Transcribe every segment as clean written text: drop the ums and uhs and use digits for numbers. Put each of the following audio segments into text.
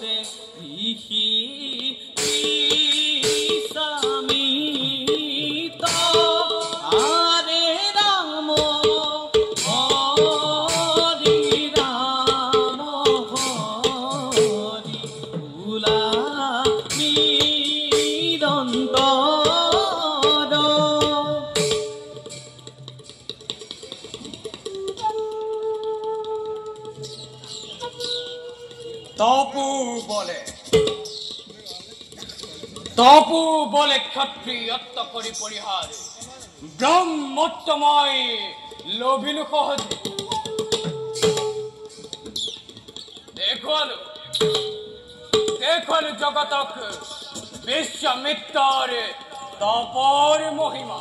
রে ঋষি স্বামী তো আরে রাম হরি রাম হরি ভুলা নিরন্তর তপু বলে ক্ষত্রিয়ত্ব করি পরিহার ব্রহ্মোত্তময় লোভিনু কহতে দেখল জগতক বিশ্বামিত্তর তপর মহিমা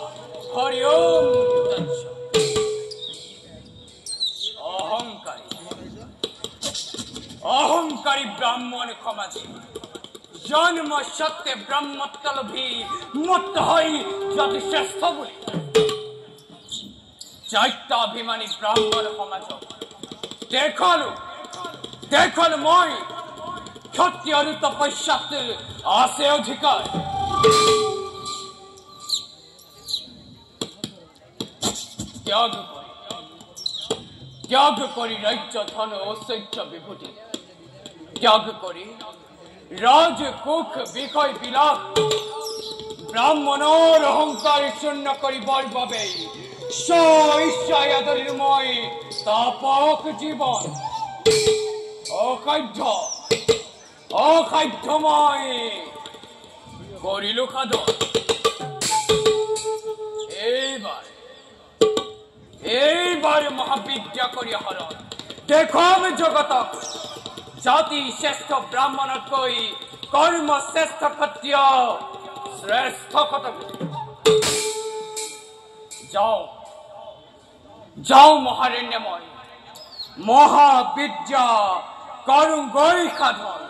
হরি ওম অহংকারী ব্রাহ্মণ ক্ষমাজি জন্ম সত্যে ব্রহ্মত্তলভী মত্ত হই যদি শ্রেষ্ঠ বলি চৈত্যাভিমানী ব্রাহ্মণ সমাজ দেখল মই ক্ষত্রিয়র তপস্যাত আছে অধিকার ত্যাগ করি রাজ্য ধন ঐশ্বর্য বিভূতি ত্যাগ করি রাজ কুখ বিষয় বিলাস ব্রাহ্মণর অহংকার শূন্য করি বলভাবে ঈশ্বরময় তাপক জীবন অখাদ্যময় করিল খাদন এইবার মহাবিদ্যা করি হরণ দেখম জগতক জাতি শ্রেষ্ঠ ব্রাহ্মণ কই কর্ম শ্রেষ্ঠ ক্ষত্রিয় শ্রেষ্ঠ কতক যাও মহারণ্যময় মহাবিদ্যা করুঙ্গই সাধন